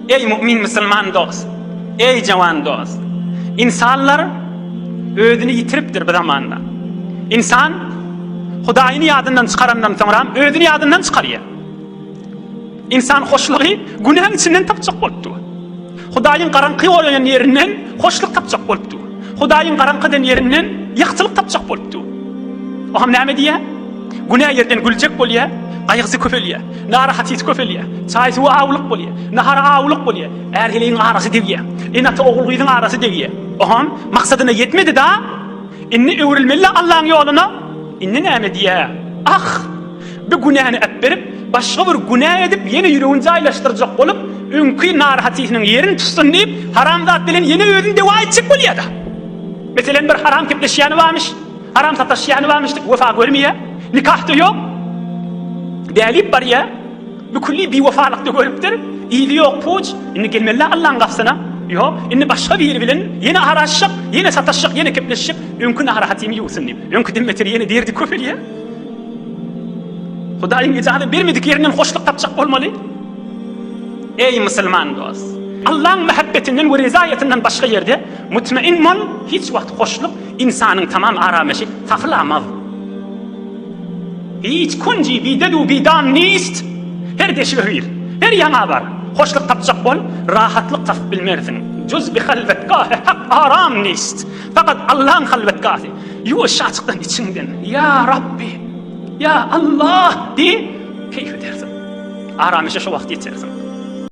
Ey mümin Müslüman dost, ey cavan dost. İnsanlar özünü yitiripdir bu zamanda. İnsan Hudaýyny ýadyndan çykarandan soňra özüni ýadyndan çykarýar. İnsan hoşlugy günäň içinden tapjak bolupdy. Hudaýyň garanky bolan ýerinden hoşluk tapjak bolupdy. Hudaýyň garankydan ýerinden ýakçylyk tapjak bolupdy. O hem näme diýär? Günä ýerden güljek bolýar, gaýgysy köpelýär, narahaty köpelýär, çaýsy awlyk bolýar, nahara awlyk bolýar, erheliň arasy degýär, enata ogulgyň arasy degýär. O hem maksadyna ýetmedi da, inni öwrilmeli Allahyň ýoluna. İnne näme diýär? Ah, bu günäni etberip, başga bir günä edip, ýene ýüregini jaýlaşdyrjak bolup, öňkü narahatynyň ýerini tutsun diýip, haram zat bilen ýene özüni dewa etjek bolýar da. Meselen bir haram kepleşýäni barmyş, haram sataşýany barmyş, wefa görmeýär, nikah da ýok. Dälip bar ýa, bu külli bewafalyk da görüpdir, iyili ýok puç, inni gelmeli Allahyň gapsyna. Yo, inni başga biri bilen yine araşyp, yine sataşyp, yine kepleşip, öňkü narahatymy ýuwsyn diýip, öňkü dimmeteri yine derdi köpelýär. Hudaýyň ijady bermedik ýerinden hoşluk tapjak bolmaly. Ey musulman dost, Allahyň mehabbetinden we rizaýatynyň başga ýerde mutmain bol, hiç wagt hoşluk insanyň tamam arameşi tapylamaz. Hiç kunji bidedu bidan nist, her deşwehir, her ýaňa bar. Hoşluk tapjak bol, rahatlyk tap bilmersin. Cüz bi halvetgahı hak aram nist. Fakat Allah'ın halvetgahı. Yuvaş açıktan içinden. Ya Rabbi, ya Allah diye keyif edersin. Aramışa şu vakti geçersin.